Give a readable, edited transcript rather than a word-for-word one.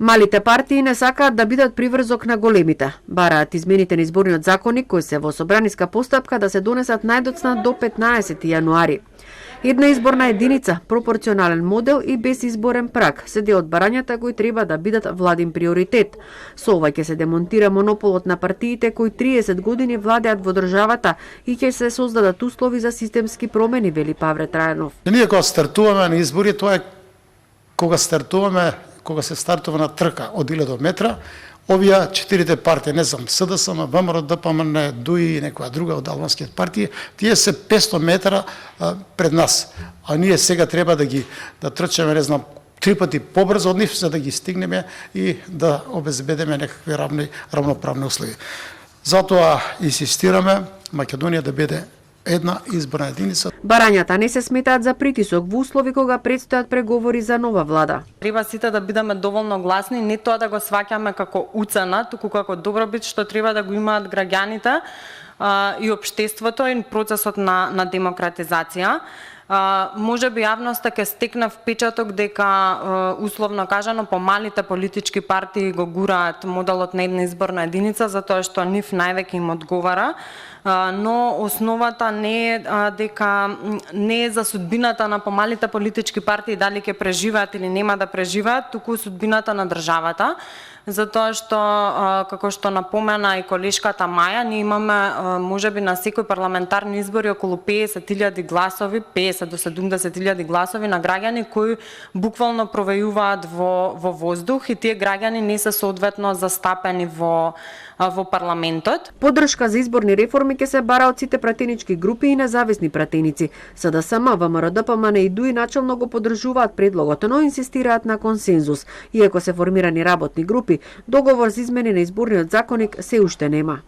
Малите партии не сакаат да бидат приврзок на големите. Бараат измените на изборниот законник кои се во собраниска постапка да се донесат најдоцна до 15 јануари. Една изборна единица, пропорционален модел и без изборен праг се дел од барањата кои треба да бидат владин приоритет. Со ова ќе се демонтира монополот на партиите кои 30 години владеат во државата и ќе се создадат услови за системски промени, вели Павле Трајанов. Ние кога стартуваме на избори, тоа е кога се стартува на трка од 1000 метра, овие четирите партии, не знам, СДСМ, ВМРО, ДПМН, ДУИ и некоја друга од албанските партии, тие се 500 метра пред нас. А ние сега треба да трчаме, не знам, 3 пати побрзо од нив, за да ги стигнеме и да обезбедиме некакви равноправни услови. Затоа инсистираме Македонија да биде една изборна единица. Барањата не се сметаат за притисок во услови кога предстојат преговори за нова влада. Треба сите да бидеме доволно гласни, не тоа да го сваќаме како уцена, туку како добробит што треба да го имаат граѓаните и општеството и процесот на демократизација. Може би јавноста ќе стекне впечаток дека условно кажано помалите политички партии го гураат моделот на една изборна единица затоа што нив највеќе им одговара, но основата не е дека не е за судбината на помалите политички партии дали ќе преживеат или нема да преживеат, туку судбината на државата. Затоа што, како што напомена и колешката Маја, ние имаме можеби на секој парламентарни избори околу 50.000 гласови, 50 до 70.000 гласови на граѓани кои буквално провејуваат во воздух и тие граѓани не се соодветно застапени во парламентот. Поддршка за изборни реформи ќе се бара од сите пратенички групи и независни пратеници. СДСМ, ВМРО, ДПМН и ДУИ начелно го поддржуваат предлогот, но инсистираат на консензус. Иако се формирани работни групи, договор за измени на изборниот законник се уште нема.